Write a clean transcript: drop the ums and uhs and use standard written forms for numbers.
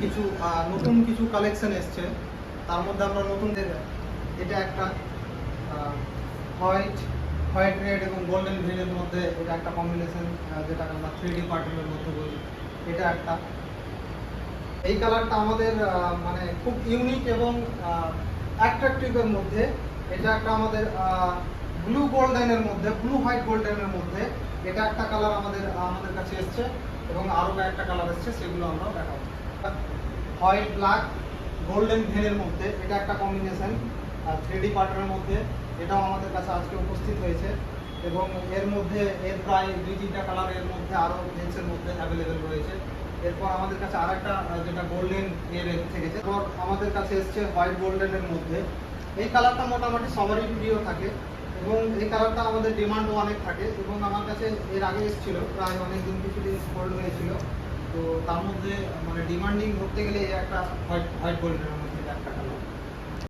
কিছু নতুন কিছু কালেকশন এসছে, তার মধ্যে আমরা নতুন এটা একটা হোয়াইট হোয়াইট রেড এবং গোল্ডেন গ্রিনের মধ্যে এটা একটা কম্বিনেশন, যেটাকে আমরা 3D প্যাটার্নের মধ্যে বলি। এটা একটা, এই কালারটা আমাদের মানে খুব ইউনিক এবং অ্যাট্রাকটিভের মধ্যে। এটা একটা আমাদের ব্লু গোল্ডেনের মধ্যে, ব্লু হোয়াইট গোল্ডেনের মধ্যে এটা একটা কালার আমাদের কাছে এসছে, এবং আরও একটা কালার এসছে, সেগুলো আমরা দেখাবো। হোয়াইট ব্ল্যাক গোল্ডেন ভেনের মধ্যে এটা একটা কম্বিনেশন 3D প্যাটার্নের মধ্যে, এটাও আমাদের কাছে আজকে উপস্থিত হয়েছে। এবং এর মধ্যে এর প্রায় 2-3টা কালার এর মধ্যে আরও জেন্সের মধ্যে অ্যাভেলেবেল রয়েছে। এরপর আমাদের কাছে আর একটা যেটা গোল্ডেন এর থেকেছে, এরপর আমাদের কাছে এসছে হোয়াইট গোল্ডেনের মধ্যে। এই কালারটা মোটামুটি সবারই প্রিয় থাকে এবং এই কালারটা আমাদের ডিমান্ডও অনেক থাকে, এবং আমার কাছে এর আগে এসেছিলো, প্রায় অনেকদিন কিছুদিন হোল্ড হয়েছিল। তো তার মধ্যে মানে ডিমান্ডিং ধরতে গেলে এই একটা হোয়াইট গোল্ডেনের মধ্যে একটা কালার।